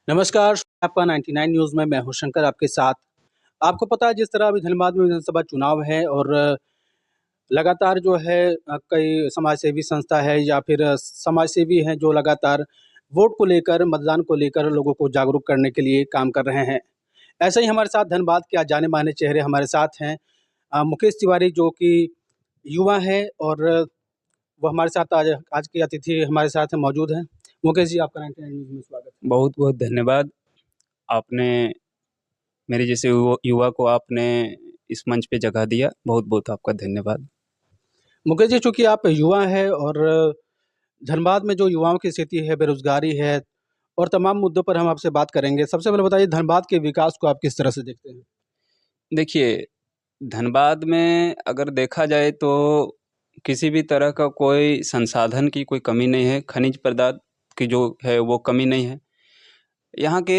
नमस्कार, आपका 99 न्यूज़ में मैं हूँ शंकर आपके साथ। आपको पता है जिस तरह अभी धनबाद में विधानसभा चुनाव है और लगातार जो है कई समाजसेवी संस्था है या फिर समाजसेवी हैं जो लगातार वोट को लेकर, मतदान को लेकर लोगों को जागरूक करने के लिए काम कर रहे हैं। ऐसे ही हमारे साथ धनबाद के आज जाने-माने चेहरे हमारे साथ हैं। मुकेश तिवारी जो कि युवा हैं और वो हमारे साथ आज आज के अतिथि हमारे साथ मौजूद हैं। मुकेश जी, आपका 99 न्यूज़ में स्वागत है। बहुत-बहुत धन्यवाद। आपने मेरे जैसे युवा को आपने इस मंच पे जगह दिया, बहुत-बहुत आपका धन्यवाद। मुकेश जी, चूँकि आप युवा हैं और धनबाद में जो युवाओं की स्थिति है, बेरोज़गारी है और तमाम मुद्दों पर हम आपसे बात करेंगे। सबसे पहले बताइए धनबाद के विकास को आप किस तरह से देखते हैं? देखिए, धनबाद में अगर देखा जाए तो किसी भी तरह का कोई संसाधन की कोई कमी नहीं है, खनिज पदार्थ की जो है वो कमी नहीं है। यहाँ के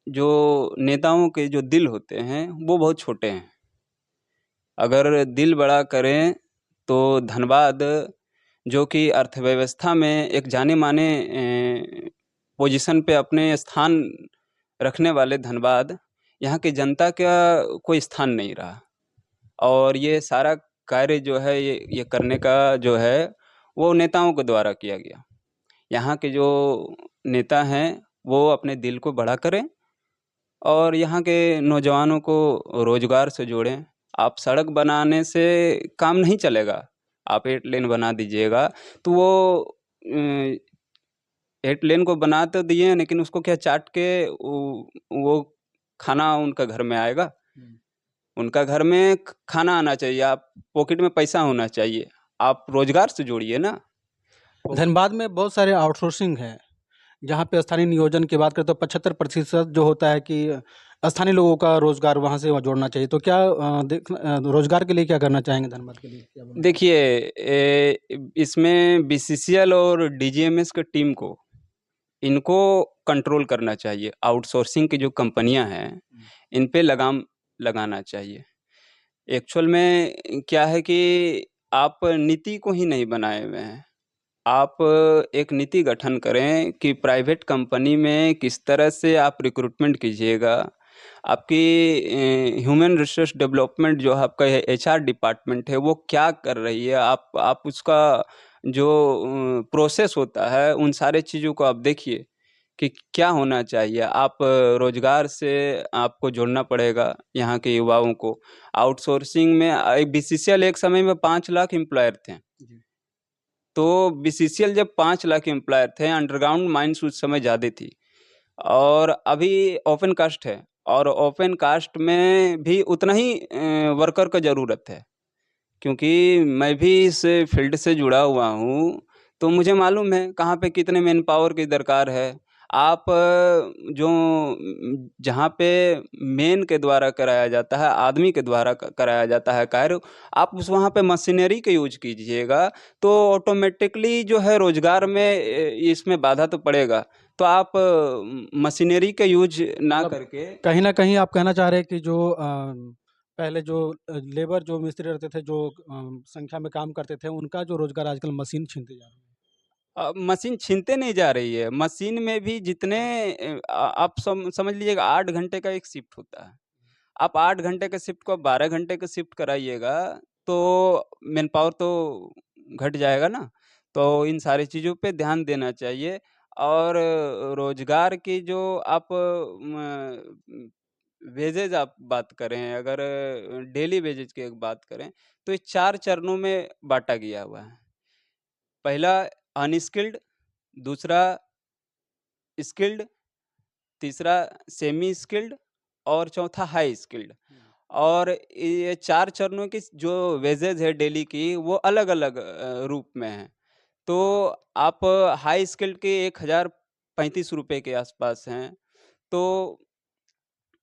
जो नेताओं के जो दिल होते हैं, वो बहुत छोटे हैं। अगर दिल बड़ा करें तो धनबाद जो कि अर्थव्यवस्था में एक जाने-माने पोजीशन पे अपने स्थान रखने वाले धनबाद, यहाँ की जनता का कोई स्थान नहीं रहा और ये सारा कार्य जो है ये करने का जो है, वो नेताओं के द्वारा किया गया। यहाँ के जो नेता हैं, वो अपने दिल को बड़ा करें और यहाँ के नौजवानों को रोज़गार से जोड़ें। आप सड़क बनाने से काम नहीं चलेगा। आप 8 लेन बना दीजिएगा, तो वो 8 लेन को बना तो दिए लेकिन उसको क्या चाट के वो खाना उनका घर में आएगा? उनका घर में ख खाना आना चाहिए, आप पॉकेट में पैसा होना चाहिए। आप रोज़गार से जोड़िए ना। धनबाद में बहुत सारे आउटसोर्सिंग है, जहाँ पे स्थानीय नियोजन की बात करें तो 75% जो होता है कि स्थानीय लोगों का रोज़गार वहाँ से जोड़ना चाहिए। तो क्या रोज़गार के लिए क्या करना चाहेंगे धनबाद के लिए? क्या बोलना चाहेंगे? देखिए इसमें बीसीसीएल और डीजीएमएस की टीम को इनको कंट्रोल करना चाहिए। आउटसोर्सिंग की जो कंपनियाँ हैं, इन पे लगाम लगाना चाहिए। एक्चुअल में क्या है कि आप नीति को ही नहीं बनाए हुए हैं। आप एक नीति गठन करें कि प्राइवेट कंपनी में किस तरह से आप रिक्रूटमेंट कीजिएगा। आपकी ह्यूमन रिसोर्स डेवलपमेंट जो आपका है एचआर डिपार्टमेंट है, वो क्या कर रही है? आप उसका जो प्रोसेस होता है, उन सारे चीज़ों को आप देखिए कि क्या होना चाहिए। आप रोज़गार से आपको जोड़ना पड़ेगा यहाँ के युवाओं को। आउटसोर्सिंग में बीसीसीएल एक समय में 5 लाख एम्प्लॉयर थे। जी। तो बीसीसीएल जब 5 लाख एम्प्लॉयर थे, अंडरग्राउंड माइन्स उस समय ज़्यादा थी और अभी ओपन कास्ट है और ओपन कास्ट में भी उतना ही वर्कर का ज़रूरत है। क्योंकि मैं भी इस फ़ील्ड से जुड़ा हुआ हूँ, तो मुझे मालूम है कहाँ पे कितने मैन पावर की दरकार है। आप जहाँ पे मैन के द्वारा कराया जाता है, आदमी के द्वारा कराया जाता है कार्य, आप उस वहाँ पे मशीनरी का यूज़ कीजिएगा, तो ऑटोमेटिकली जो है रोज़गार में इसमें बाधा तो पड़ेगा। तो आप मशीनरी का यूज़ ना मतलब करके कहीं न कहीं आप कहना चाह रहे हैं कि जो पहले जो लेबर जो मिस्त्री रहते थे, जो संख्या में काम करते थे, उनका जो रोज़गार आजकल मशीन छीनते जा रही है। मशीन छीनते नहीं जा रही है। मशीन में भी जितने आप समझ लीजिएगा 8 घंटे का एक शिफ्ट होता है। आप 8 घंटे के शिफ्ट को आप 12 घंटे का शिफ्ट कराइएगा, तो मैन पावर तो घट जाएगा ना। तो इन सारी चीज़ों पे ध्यान देना चाहिए और रोज़गार की जो आप वेजेज़ आप बात करें, अगर डेली वेजेज़ की एक बात करें, तो ये 4 चरणों में बाँटा गया हुआ है। पहला अनस्किल्ड, दूसरा स्किल्ड, तीसरा सेमी स्किल्ड और चौथा हाई स्किल्ड। और ये 4 चरणों की जो वेजेज़ है डेली की वो अलग-अलग रूप में हैं। तो आप हाई स्किल्ड के ₹1035 के आसपास हैं। तो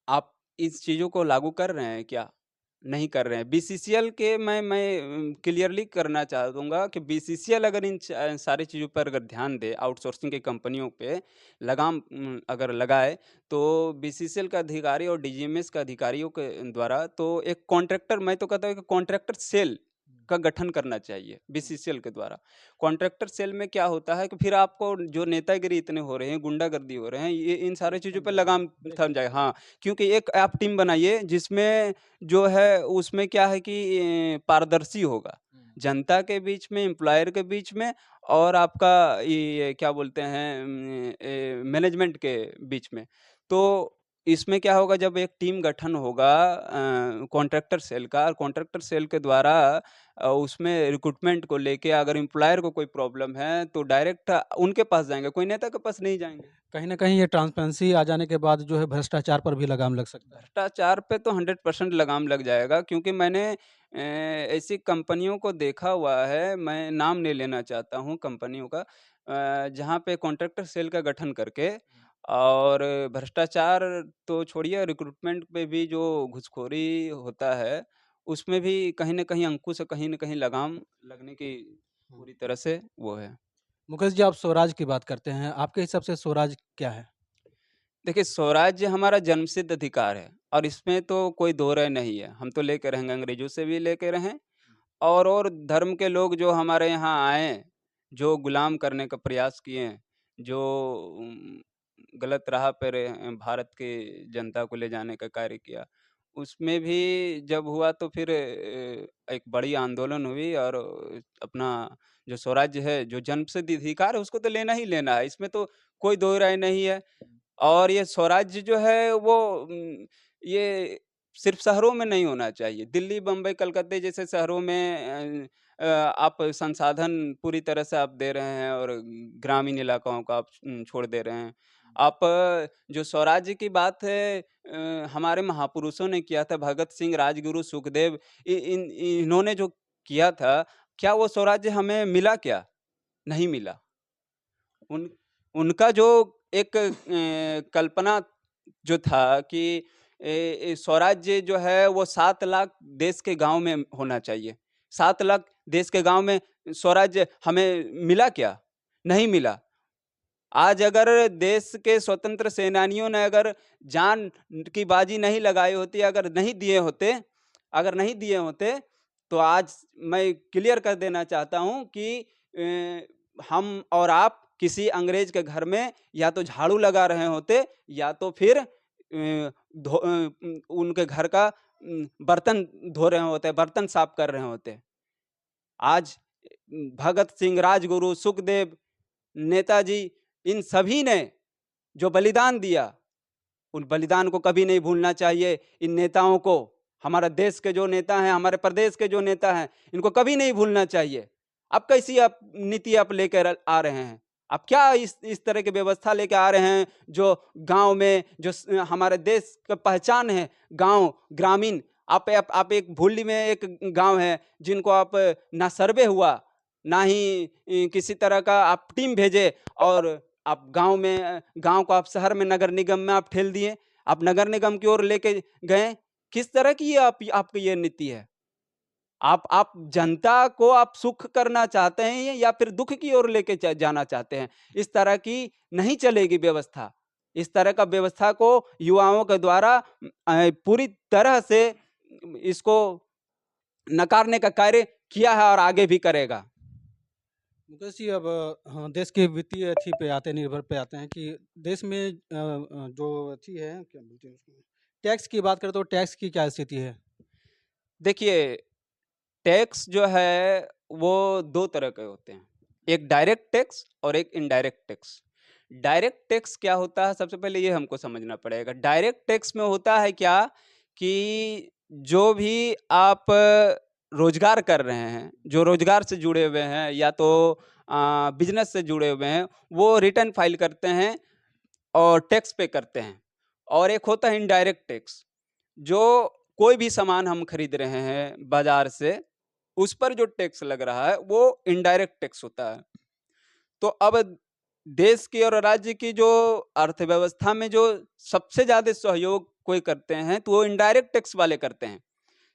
आप इस चीज़ों को लागू कर रहे हैं क्या? नहीं कर रहे हैं। बीसीसीएल के मैं क्लियरली करना चाहूँगा कि बीसीसीएल अगर इन सारी चीज़ों पर अगर ध्यान दे, आउटसोर्सिंग की कंपनियों पे लगाम अगर लगाए, तो बीसीसीएल का अधिकारी और डीजीएमएस का अधिकारियों के द्वारा तो एक कॉन्ट्रैक्टर मैं तो कहता हूँ कि कॉन्ट्रैक्टर सेल का गठन करना चाहिए बीसीसीएल के द्वारा। कॉन्ट्रैक्टर सेल में क्या होता है कि फिर आपको जो नेतागिरी इतने हो रहे हैं, गुंडागर्दी हो रहे हैं, ये इन सारी चीज़ों पे लगाम थम जाए। हाँ, क्योंकि एक आप टीम बनाइए जिसमें जो है उसमें क्या है कि पारदर्शी होगा, जनता के बीच में, एम्प्लॉयर के बीच में और आपका ये क्या बोलते हैं मैनेजमेंट के बीच में। तो इसमें क्या होगा जब एक टीम गठन होगा कॉन्ट्रैक्टर सेल का, और कॉन्ट्रैक्टर सेल के द्वारा उसमें रिक्रूटमेंट को लेके अगर एम्प्लॉयर को कोई प्रॉब्लम है तो डायरेक्ट उनके पास जाएंगे, कोई नेता के पास नहीं जाएंगे। कहीं न कहीं ये ट्रांसपेरेंसी आ जाने के बाद जो है भ्रष्टाचार पर भी लगाम लग सकता है। भ्रष्टाचार पे तो 100% लगाम लग जाएगा, क्योंकि मैंने ऐसी कंपनियों को देखा हुआ है, मैं नाम नहीं लेना चाहता हूँ कंपनियों का, जहाँ पे कॉन्ट्रैक्टर सेल का गठन करके और भ्रष्टाचार तो छोड़िए, रिक्रूटमेंट पे भी जो घूसखोरी होता है, उसमें भी कहीं न कहीं अंकुश कहीं न कहीं लगाम लगने की हुँ। पूरी तरह से वो है। मुकेश जी, आप स्वराज की बात करते हैं, आपके हिसाब से स्वराज क्या है? देखिए, स्वराज्य हमारा जन्मसिद्ध अधिकार है और इसमें तो कोई दो राय नहीं है। हम तो लेके रहेंगे, अंग्रेज़ों से भी लेके रहे और धर्म के लोग जो हमारे यहाँ आए, जो गुलाम करने का प्रयास किए, जो गलत राह पे भारत की जनता को ले जाने का कार्य किया, उसमें भी जब हुआ तो फिर एक बड़ी आंदोलन हुई और अपना जो स्वराज्य है, जो जन्मसिद्ध अधिकार है, उसको तो लेना ही लेना है। इसमें तो कोई दो राय नहीं है। और ये स्वराज्य जो है वो ये सिर्फ़ शहरों में नहीं होना चाहिए। दिल्ली, बम्बई, कलकत्ते जैसे शहरों में आप संसाधन पूरी तरह से आप दे रहे हैं और ग्रामीण इलाकाओं को आप छोड़ दे रहे हैं। आप जो स्वराज्य की बात है हमारे महापुरुषों ने किया था, भगत सिंह, राजगुरु, सुखदेव इन्होंने जो किया था, क्या वो स्वराज्य हमें मिला क्या? नहीं मिला। उन उनका जो एक कल्पना जो था कि स्वराज्य जो है वो 7 लाख देश के गाँव में होना चाहिए। 7 लाख देश के गाँव में स्वराज्य हमें मिला क्या? नहीं मिला। आज अगर देश के स्वतंत्र सेनानियों ने अगर जान की बाजी नहीं लगाई होती, अगर नहीं दिए होते, तो आज मैं क्लियर कर देना चाहता हूँ कि हम और आप किसी अंग्रेज के घर में या तो झाड़ू लगा रहे होते या तो फिर उनके घर का बर्तन धो रहे होते, बर्तन साफ कर रहे होते। आज भगत सिंह, राजगुरु, सुखदेव, नेताजी इन सभी ने जो बलिदान दिया, उन बलिदान को कभी नहीं भूलना चाहिए। इन नेताओं को, हमारा देश के जो नेता हैं, हमारे प्रदेश के जो नेता हैं, इनको कभी नहीं भूलना चाहिए। अब कैसी आप नीति आप लेकर आ रहे हैं? आप क्या इस तरह की व्यवस्था लेके आ रहे हैं जो गाँव में जो हमारे देश का पहचान है, गाँव, ग्रामीण, आप एक भूली में एक गाँव है जिनको आप ना सर्वे हुआ, ना ही किसी तरह का आप टीम भेजे और आप गाँव को आप शहर में नगर निगम में आप ठेल दिए। आप नगर निगम की ओर लेके गए। किस तरह की ये आपकी ये नीति है? आप जनता को आप सुख करना चाहते हैं या फिर दुःख की ओर लेके जाना चाहते हैं? इस तरह की नहीं चलेगी व्यवस्था। इस तरह का व्यवस्था को युवाओं के द्वारा पूरी तरह से इसको नकारने का कार्य किया है और आगे भी करेगा। मुकेश जी, अब हाँ, देश के वित्तीय अथी पे आते हैं, निर्भर पे आते हैं कि देश में जो अथी है, क्या बोलते हैं उसको? टैक्स की बात करें तो टैक्स की क्या स्थिति है? देखिए, टैक्स जो है वो 2 तरह के होते हैं। एक डायरेक्ट टैक्स और एक इनडायरेक्ट टैक्स। डायरेक्ट टैक्स क्या होता है, सबसे पहले ये हमको समझना पड़ेगा। डायरेक्ट टैक्स में होता है क्या कि जो भी आप रोज़गार कर रहे हैं, जो रोज़गार से जुड़े हुए हैं या तो बिज़नेस से जुड़े हुए हैं, वो रिटर्न फाइल करते हैं और टैक्स पे करते हैं। और एक होता है इनडायरेक्ट टैक्स, जो कोई भी सामान हम खरीद रहे हैं बाज़ार से, उस पर जो टैक्स लग रहा है, वो इनडायरेक्ट टैक्स होता है। तो अब देश की और राज्य की जो अर्थव्यवस्था में जो सबसे ज़्यादा सहयोग कोई करते हैं, तो वो इनडायरेक्ट टैक्स वाले करते हैं।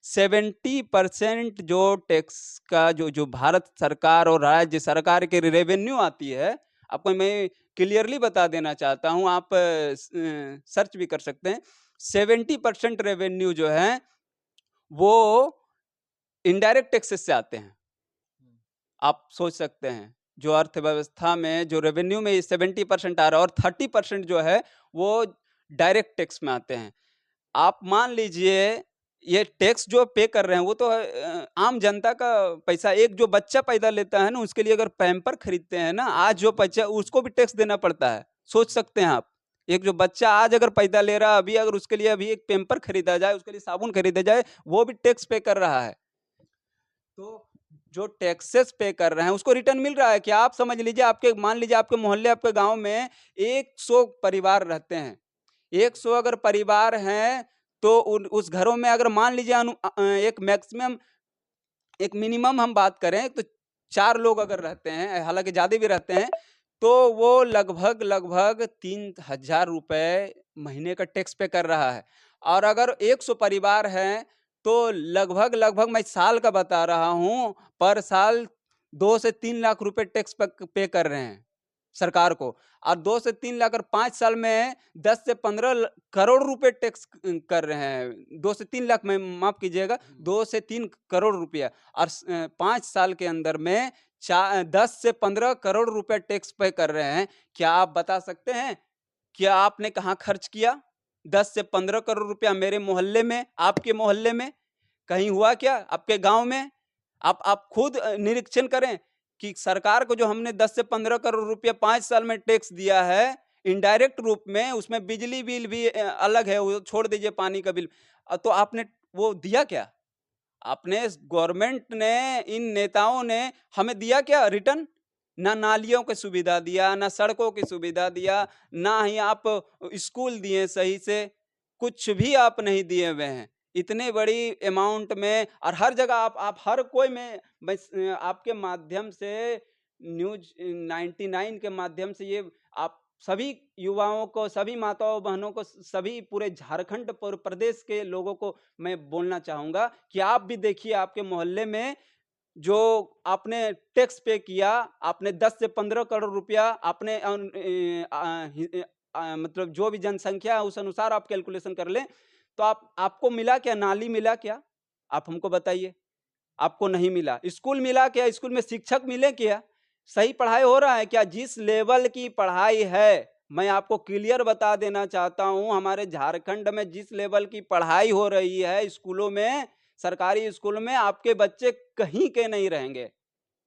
70% जो टैक्स का जो भारत सरकार और राज्य सरकार की रेवेन्यू आती है, आपको मैं क्लियरली बता देना चाहता हूँ, आप सर्च भी कर सकते हैं। 70% रेवेन्यू जो है, वो इनडायरेक्ट टैक्सेस से आते हैं। आप सोच सकते हैं, जो अर्थव्यवस्था में, जो रेवेन्यू में 70% आ रहा है और 30% जो है वो डायरेक्ट टैक्स में आते हैं। आप मान लीजिए ये टैक्स जो पे कर रहे हैं वो तो आम जनता का पैसा। एक जो बच्चा पैदा लेता है ना, उसके लिए अगर पैम्पर खरीदते हैं ना, आज जो बच्चा, उसको भी टैक्स देना पड़ता है। सोच सकते हैं आप, एक जो बच्चा आज अगर पैदा ले रहा है, अभी अगर उसके लिए अभी एक पैम्पर खरीदा जाए, उसके लिए साबुन खरीदा जाए, वो भी टैक्स पे कर रहा है। तो जो टैक्सेस पे कर रहे हैं उसको रिटर्न मिल रहा है क्या? आप समझ लीजिए, आपके, मान लीजिए आपके मोहल्ले, आपके गांव में 100 परिवार रहते हैं। 100 अगर परिवार हैं, तो उस घरों में अगर मान लीजिए एक मैक्सिमम, एक मिनिमम हम बात करें तो 4 लोग अगर रहते हैं, हालांकि ज्यादा भी रहते हैं, तो वो लगभग लगभग 3,000 रुपए महीने का टैक्स पे कर रहा है। और अगर 100 परिवार हैं, तो लगभग लगभग, मैं साल का बता रहा हूं, पर साल 2 से 3 लाख रुपए टैक्स पे कर रहे हैं सरकार को। और 2 से 3 लाख, और 5 साल में 10 से 15 करोड़ रुपए टैक्स कर रहे हैं। 2 से 3 लाख में, माफ कीजिएगा, 2 से 3 करोड़ रुपया। और 5 साल के अंदर में 10 से 15 करोड़ रुपए टैक्स पे कर रहे हैं। क्या आप बता सकते हैं, क्या आपने कहाँ खर्च किया? 10 से 15 करोड़ रुपया मेरे मोहल्ले में, आपके मोहल्ले में कहीं हुआ क्या? आपके गांव में? आप खुद निरीक्षण करें कि सरकार को जो हमने 10 से 15 करोड़ रुपया 5 साल में टैक्स दिया है इनडायरेक्ट रूप में, उसमें बिजली बिल भी अलग है, वो छोड़ दीजिए, पानी का बिल, तो आपने वो दिया क्या? आपने, गवर्नमेंट ने, इन नेताओं ने हमें दिया क्या रिटर्न? ना नालियों की सुविधा दिया, ना सड़कों की सुविधा दिया, ना ही आप स्कूल दिए सही से, कुछ भी आप नहीं दिए हुए हैं। इतने बड़ी अमाउंट में, और हर जगह आप हर कोई में, बस आपके माध्यम से, न्यूज 99 के माध्यम से, ये आप सभी युवाओं को, सभी माताओं बहनों को, सभी पूरे झारखंड प्रदेश के लोगों को मैं बोलना चाहूंगा कि आप भी देखिए, आपके मोहल्ले में जो आपने टैक्स पे किया, आपने 10 से 15 करोड़ रुपया आपने मतलब जो भी जनसंख्या है उस अनुसार आप कैलकुलेशन कर लें, तो आपको मिला क्या? नाली मिला क्या? आप हमको बताइए। आपको नहीं मिला। स्कूल मिला क्या? स्कूल में शिक्षक मिले क्या? सही पढ़ाई हो रहा है क्या? जिस लेवल की पढ़ाई है, मैं आपको क्लियर बता देना चाहता हूं, हमारे झारखंड में जिस लेवल की पढ़ाई हो रही है स्कूलों में, सरकारी स्कूलों में, आपके बच्चे कहीं के नहीं रहेंगे।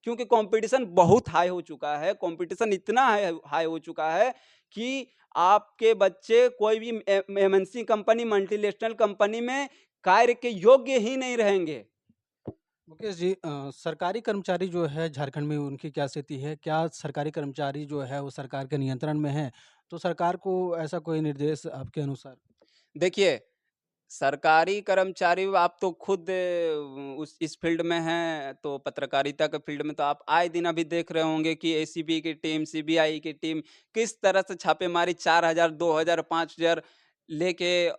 क्योंकि कंपटीशन बहुत हाई हो चुका है। कंपटीशन इतना हाई हो चुका है कि आपके बच्चे कोई भी एमएनसी कंपनी, मल्टीनेशनल कंपनी में कार्य के योग्य ही नहीं रहेंगे। मुकेश जी, सरकारी कर्मचारी जो है झारखंड में, उनकी क्या स्थिति है? क्या सरकारी कर्मचारी जो है वो सरकार के नियंत्रण में है? तो सरकार को ऐसा कोई निर्देश आपके अनुसार? देखिए, सरकारी कर्मचारी, आप तो खुद उस इस फील्ड में हैं, तो पत्रकारिता के फील्ड में तो आप आए दिन अभी देख रहे होंगे कि एसीबी की टीम, सीबीआई की टीम किस तरह से छापेमारी, 4,000, 2,000, 5,000 लेके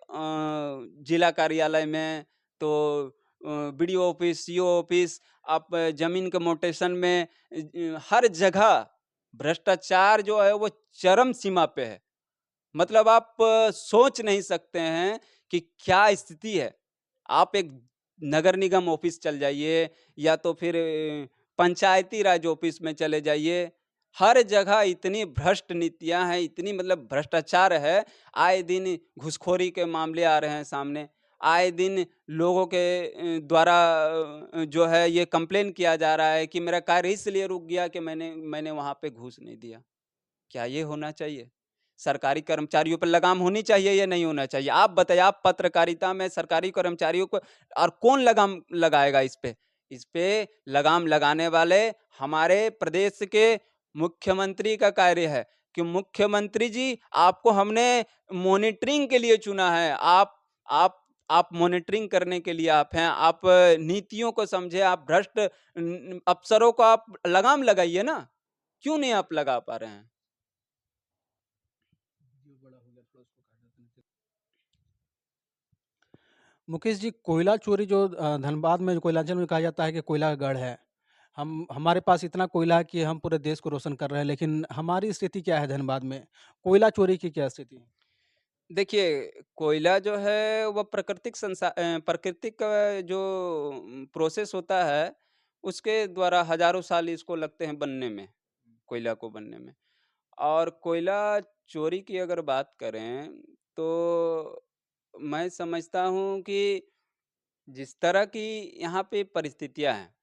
जिला कार्यालय में, तो बीडीओ ऑफिस, सीओ ऑफिस, आप जमीन के मोटेशन में, हर जगह भ्रष्टाचार जो है वो चरम सीमा पे है। मतलब आप सोच नहीं सकते हैं कि क्या स्थिति है। आप एक नगर निगम ऑफिस चल जाइए, या तो फिर पंचायती राज ऑफिस में चले जाइए, हर जगह इतनी भ्रष्ट नीतियां हैं, इतनी मतलब भ्रष्टाचार है। आए दिन घूसखोरी के मामले आ रहे हैं सामने, आए दिन लोगों के द्वारा जो है ये कंप्लेन किया जा रहा है कि मेरा कार्य इसलिए रुक गया कि मैंने वहां पे घूस नहीं दिया। क्या ये होना चाहिए? सरकारी कर्मचारियों पर लगाम होनी चाहिए या नहीं होना चाहिए? आप बताइए, आप पत्रकारिता में सरकारी कर्मचारियों को, और कौन लगाम लगाएगा इस पे? इस पे लगाम लगाने वाले हमारे प्रदेश के मुख्यमंत्री का कार्य है कि मुख्यमंत्री जी, आपको हमने मॉनिटरिंग के लिए चुना है। आप आप मॉनिटरिंग करने के लिए आप हैं। आप नीतियों को समझे, आप भ्रष्ट अफसरों को आप लगाम लगाइए ना। क्यों नहीं आप लगा पा रहे हैं? मुकेश जी, कोयला चोरी जो धनबाद में, जो कोयलांचल में कहा जाता है कि कोयला का गढ़ है। हमारे पास इतना कोयला है कि हम पूरे देश को रोशन कर रहे हैं, लेकिन हमारी स्थिति क्या है धनबाद में? कोयला चोरी की क्या स्थिति है? देखिए, कोयला जो है वो प्राकृतिक जो प्रोसेस होता है, उसके द्वारा हज़ारों साल इसको लगते हैं बनने में, कोयला को बनने में। और कोयला चोरी की अगर बात करें, तो मैं समझता हूँ कि जिस तरह की यहाँ पे परिस्थितियाँ हैं,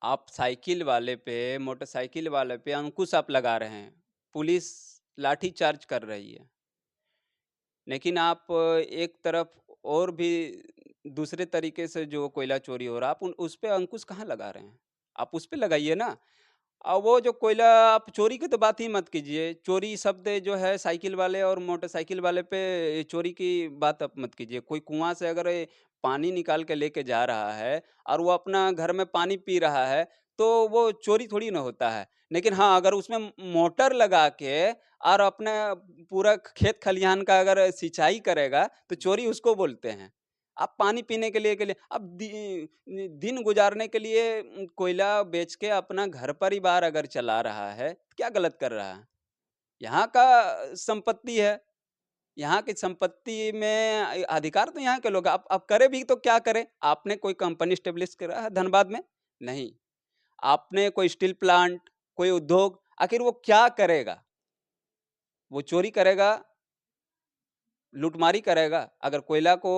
आप साइकिल वाले पे, मोटरसाइकिल वाले पे अंकुश आप लगा रहे हैं, पुलिस लाठी चार्ज कर रही है। लेकिन आप एक तरफ और भी दूसरे तरीके से जो कोयला चोरी हो रहा है, आप उस पे अंकुश कहाँ लगा रहे हैं? आप उस पे लगाइए ना। वो जो कोयला, आप चोरी की तो बात ही मत कीजिए। चोरी शब्द जो है साइकिल वाले और मोटरसाइकिल वाले पे चोरी की बात आप मत कीजिए। कोई कुआँ से अगर पानी निकाल के लेके जा रहा है और वो अपना घर में पानी पी रहा है, तो वो चोरी थोड़ी ना होता है। लेकिन हाँ, अगर उसमें मोटर लगा के और अपना पूरा खेत खलिहान का अगर सिंचाई करेगा, तो चोरी उसको बोलते हैं। आप पानी पीने के लिए अब दिन गुजारने के लिए कोयला बेच के अपना घर परिवार अगर चला रहा है, तो क्या गलत कर रहा है? यहाँ का संपत्ति है, यहाँ की संपत्ति में अधिकार तो यहाँ के लोग, अब करे भी तो क्या करें? आपने कोई कंपनी एस्टेब्लिश करा है धनबाद में? नहीं। आपने कोई स्टील प्लांट, कोई उद्योग, आखिर वो क्या करेगा? वो चोरी करेगा, लूटमारी करेगा। अगर कोयला को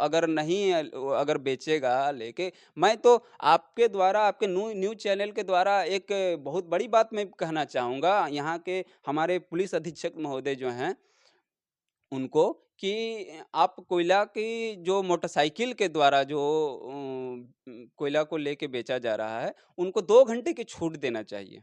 अगर नहीं अगर बेचेगा लेके, मैं तो आपके द्वारा, आपके न्यूज़ चैनल के द्वारा एक बहुत बड़ी बात मैं कहना चाहूँगा यहाँ के हमारे पुलिस अधीक्षक महोदय जो हैं, उनको, कि आप कोयला की जो मोटरसाइकिल के द्वारा जो कोयला को लेके बेचा जा रहा है, उनको 2 घंटे की छूट देना चाहिए।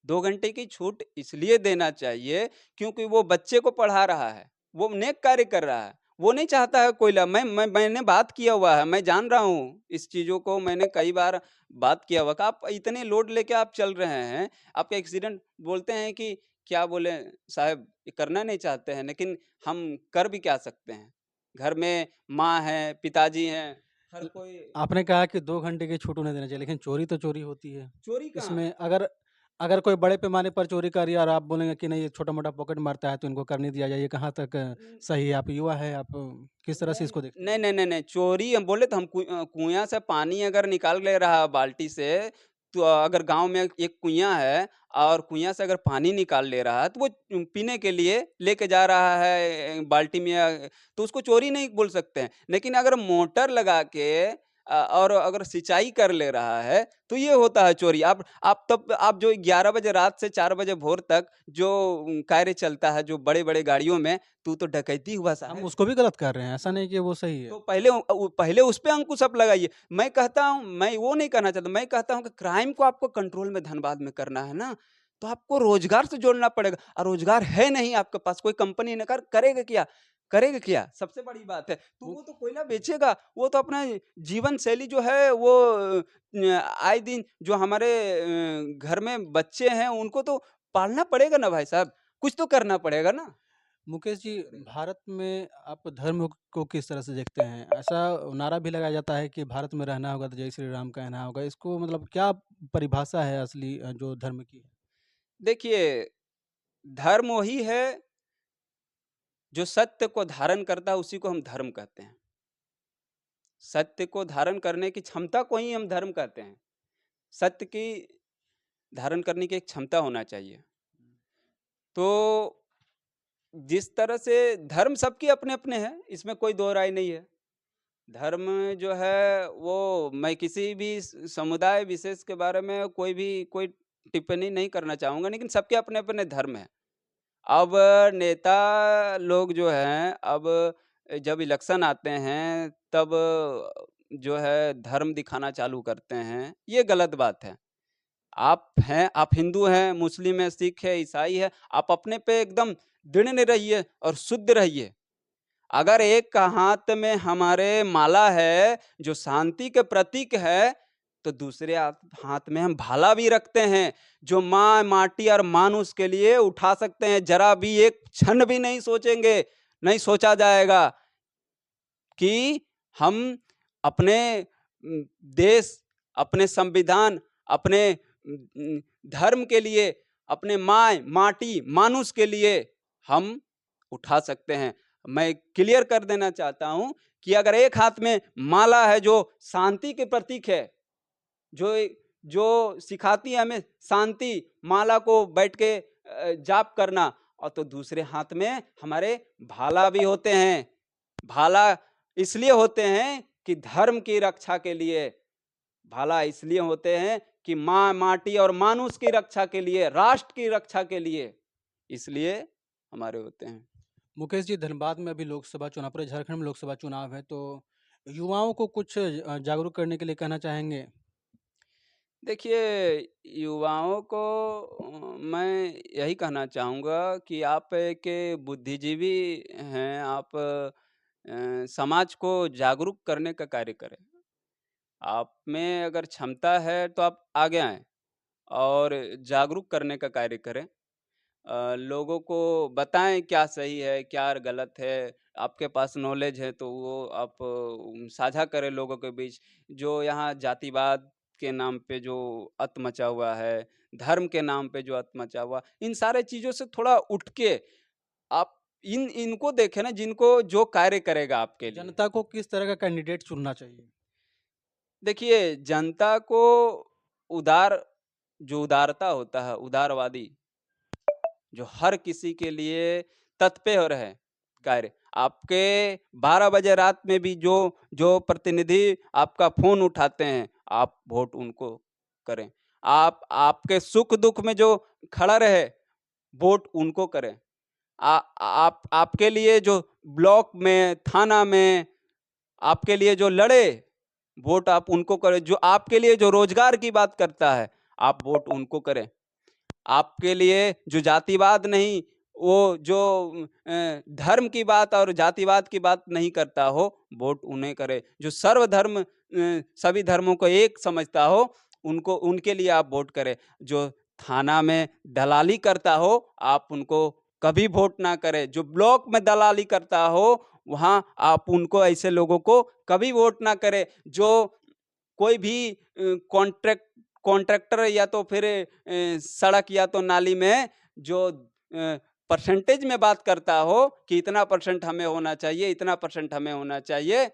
2 घंटे की छूट इसलिए देना चाहिए क्योंकि वो बच्चे को पढ़ा रहा है, वो नेक कार्य कर रहा है। वो नहीं चाहता है कोयला, मैंने बात किया हुआ है, मैं जान रहा हूँ इस चीज़ों को, मैंने कई बार बात किया हुआ कि आप इतने लोड लेके आप चल रहे हैं, आपका एक्सीडेंट, बोलते हैं कि क्या बोले साहब, ये करना नहीं चाहते हैं, लेकिन हम कर भी क्या सकते हैं? घर में माँ है, पिताजी हैं, हर कोई। आपने कहा कि 2 घंटे की छूट उन्हें देना चाहिए, लेकिन चोरी तो चोरी होती है। चोरी कहाँ? इसमें अगर अगर कोई बड़े पैमाने पर चोरी कर रही है और आप बोलेंगे कि नहीं ये छोटा-मोटा पॉकेट मारता है तो इनको करने दिया जाए, ये कहाँ तक सही है? आप युवा हैं, आप किस तरह से नहीं, इसको देखते हैं? नहीं, नहीं, नहीं, नहीं, चोरी हम बोले तो हम कुइयाँ से पानी अगर निकाल ले रहा है बाल्टी से, तो अगर गाँव में एक कुइयाँ है और कुइयाँ से अगर पानी निकाल ले रहा है, तो वो पीने के लिए लेके जा रहा है बाल्टी में, तो उसको चोरी नहीं बोल सकते हैं। लेकिन अगर मोटर लगा के और अगर सिंचाई कर ले रहा है, तो ये होता है चोरी। आप जो 11 बजे रात से 4 बजे भोर तक जो कार्य चलता है, जो बड़े-बड़े गाड़ियों में, तू तो डकैती हुआ हम साहब। उसको भी गलत कर रहे हैं, ऐसा नहीं कि वो सही है। तो पहले उस पे अंकुश आप लगाइए। मैं कहता हूँ, मैं वो नहीं कहना चाहता, मैं कहता हूँ कि क्राइम को आपको कंट्रोल में धनबाद में करना है ना, तो आपको रोजगार से जोड़ना पड़ेगा, और रोजगार है नहीं आपके पास, कोई कंपनी ने करेगा क्या? करेगा क्या? सबसे बड़ी बात है। तो वो वो तो कोयला बेचेगा, वो तो अपना जीवन शैली जो है वो आए दिन जो हमारे घर में बच्चे हैं उनको तो पालना पड़ेगा ना भाई साहब, कुछ तो करना पड़ेगा ना। मुकेश जी, भारत में आप धर्म को किस तरह से देखते हैं? ऐसा नारा भी लगाया जाता है कि भारत में रहना होगा तो जय श्री राम कहना होगा। इसको मतलब क्या परिभाषा है असली जो धर्म की है? देखिए, धर्म वही है जो सत्य को धारण करता है, उसी को हम धर्म कहते हैं। सत्य को धारण करने की क्षमता को ही हम धर्म कहते हैं। सत्य की धारण करने की एक क्षमता होना चाहिए। तो जिस तरह से धर्म सबके अपने-अपने हैं, इसमें कोई दो राय नहीं है। धर्म जो है वो, मैं किसी भी समुदाय विशेष के बारे में कोई टिप्पणी नहीं करना चाहूँगा, लेकिन सबके अपने-अपने धर्म हैं। अब नेता लोग जो हैं, अब जब इलेक्शन आते हैं, तब जो है धर्म दिखाना चालू करते हैं, ये गलत बात है। आप हिंदू हैं, मुस्लिम हैं, सिख है, ईसाई है, आप अपने पे एकदम दृढ़ रहिए और शुद्ध रहिए। अगर एक हाथ में हमारे माला है, जो शांति के प्रतीक है, तो दूसरे हाथ में हम भाला भी रखते हैं, जो माँ, माटी और मानुष के लिए उठा सकते हैं। जरा भी एक क्षण भी नहीं सोचेंगे, नहीं सोचा जाएगा कि हम अपने देश, अपने संविधान, अपने धर्म के लिए, अपने माँ, माटी, मानुष के लिए हम उठा सकते हैं। मैं क्लियर कर देना चाहता हूं कि अगर एक हाथ में माला है जो शांति के प्रतीक है, जो जो सिखाती है हमें शांति, माला को बैठ के जाप करना, और तो दूसरे हाथ में हमारे भाला भी होते हैं। भाला इसलिए होते हैं कि धर्म की रक्षा के लिए, भाला इसलिए होते हैं कि माँ माटी और मानुष की रक्षा के लिए, राष्ट्र की रक्षा के लिए, इसलिए हमारे होते हैं। मुकेश जी, धनबाद में अभी लोकसभा चुनाव, पूरे झारखंड में लोकसभा चुनाव है, तो युवाओं को कुछ जागरूक करने के लिए कहना चाहेंगे? देखिए, युवाओं को मैं यही कहना चाहूँगा कि आप एक बुद्धिजीवी हैं, आप समाज को जागरूक करने का कार्य करें। आप में अगर क्षमता है तो आप आगे आएँ और जागरूक करने का कार्य करें। लोगों को बताएँ क्या सही है, क्या गलत है। आपके पास नॉलेज है तो वो आप साझा करें लोगों के बीच। जो यहाँ जातिवाद के नाम पे जो अत मचा हुआ है, धर्म के नाम पे जो अत मचा हुआ, इन सारे चीज़ों से थोड़ा उठ के आप इनको देखें ना, जिनको जो कार्य करेगा आपके लिए। जनता को किस तरह का कैंडिडेट चुनना चाहिए? देखिए, जनता को उदार जो उदारता होता है, उदारवादी, जो हर किसी के लिए तत्पर है कार्य। आपके 12 बजे रात में भी जो जो प्रतिनिधि आपका फ़ोन उठाते हैं, आप वोट उनको करें। आप आपके सुख-दुःख में जो खड़ा रहे, वोट उनको करें। आप आपके लिए जो ब्लॉक में, थाना में आपके लिए जो लड़े, वोट आप उनको करें। जो आपके लिए जो रोज़गार की बात करता है, आप वोट उनको करें। आपके लिए जो जातिवाद नहीं, वो जो धर्म की बात और जातिवाद की बात नहीं करता हो, वोट उन्हें करें। जो सर्वधर्म सभी धर्मों को एक समझता हो, उनको उनके लिए आप वोट करें। जो थाना में दलाली करता हो, आप उनको कभी वोट ना करें। जो ब्लॉक में दलाली करता हो, वहाँ आप उनको, ऐसे लोगों को कभी वोट ना करें। जो कोई भी कॉन्ट्रैक्टर या तो फिर सड़क या तो नाली में जो परसेंटेज में बात करता हो कि इतना परसेंट हमें होना चाहिए, इतना परसेंट हमें होना चाहिए,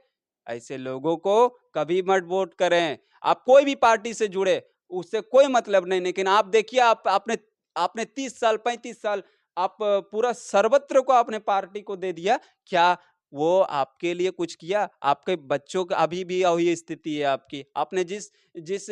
ऐसे लोगों को कभी मत वोट करें। आप कोई भी पार्टी से जुड़े, उससे कोई मतलब नहीं, लेकिन आप देखिए, आपने 30 साल 35 साल आप पूरा सर्वत्र को आपने पार्टी को दे दिया, क्या वो आपके लिए कुछ किया? आपके बच्चों का अभी भी वही स्थिति है आपकी। आपने जिस जिस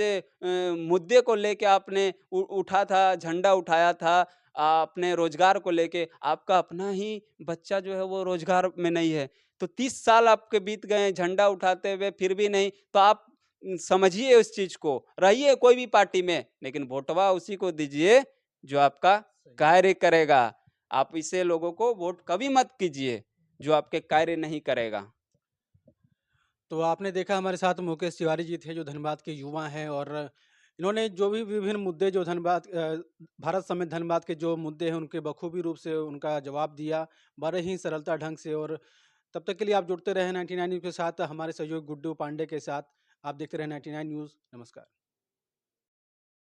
मुद्दे को लेके आपने उठा था, झंडा उठाया था, अपने रोज़गार को लेके, आपका अपना ही बच्चा जो है वो रोज़गार में नहीं है। तो 30 साल आपके बीत गए हैं झंडा उठाते हुए, फिर भी नहीं, तो आप समझिए उस चीज़ को, रहिए कोई भी पार्टी में, लेकिन वोटवा उसी को दीजिए जो आपका कार्य करेगा। आप ऐसे लोगों को वोट कभी मत कीजिए जो आपके कार्य नहीं करेगा। तो आपने देखा, हमारे साथ मुकेश तिवारी जी थे, जो धनबाद के युवा हैं, और इन्होंने जो भी विभिन्न मुद्दे, जो भारत समेत धनबाद के जो मुद्दे हैं, उनके बखूबी रूप से उनका जवाब दिया, बड़े ही सरलता ढंग से। और तब तक के लिए आप जुड़ते रहे 99 न्यूज़ के साथ, हमारे सहयोगी गुड्डू पांडे के साथ। आप देखते रहे 99 न्यूज़। नमस्कार।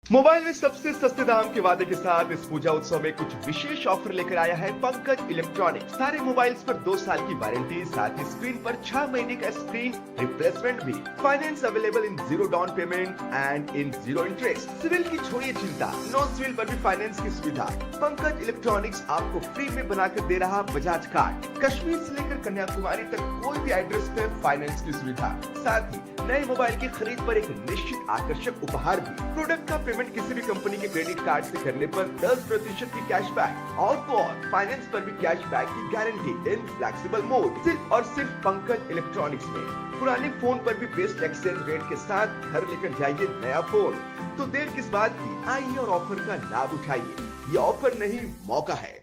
मोबाइल में सबसे सस्ते दाम के वादे के साथ इस पूजा उत्सव में कुछ विशेष ऑफर लेकर आया है पंकज इलेक्ट्रॉनिक्स। सारे मोबाइल्स पर 2 साल की वारंटी, साथ ही स्क्रीन पर 6 महीने का स्क्रीन रिप्लेसमेंट भी। Finance available in 0 down payment and in 0 interest. CIBIL की छोड़िए चिंता, नॉन सिविल पर भी फाइनेंस की सुविधा। पंकज इलेक्ट्रॉनिक्स आपको फ्री में बनाकर दे रहा बजाज कार्ड। कश्मीर से लेकर कन्याकुमारी तक कोई भी एड्रेस पे फाइनेंस की सुविधा। साथ ही नए मोबाइल की खरीद पर एक निश्चित आकर्षक उपहार भी। प्रोडक्ट का पेमेंट किसी भी कंपनी के क्रेडिट कार्ड से करने पर 10% की कैशबैक, और तो और फाइनेंस पर भी कैशबैक की गारंटी इन फ्लेक्सिबल मोड। सिर्फ और सिर्फ पंकज इलेक्ट्रॉनिक्स में। पुराने फोन पर भी बेस्ट एक्सचेंज रेट के साथ घर लेकर जाइए नया फोन। तो देर किस बात की, आइए और ऑफर का लाभ उठाइए। ये ऑफर नहीं, मौका है।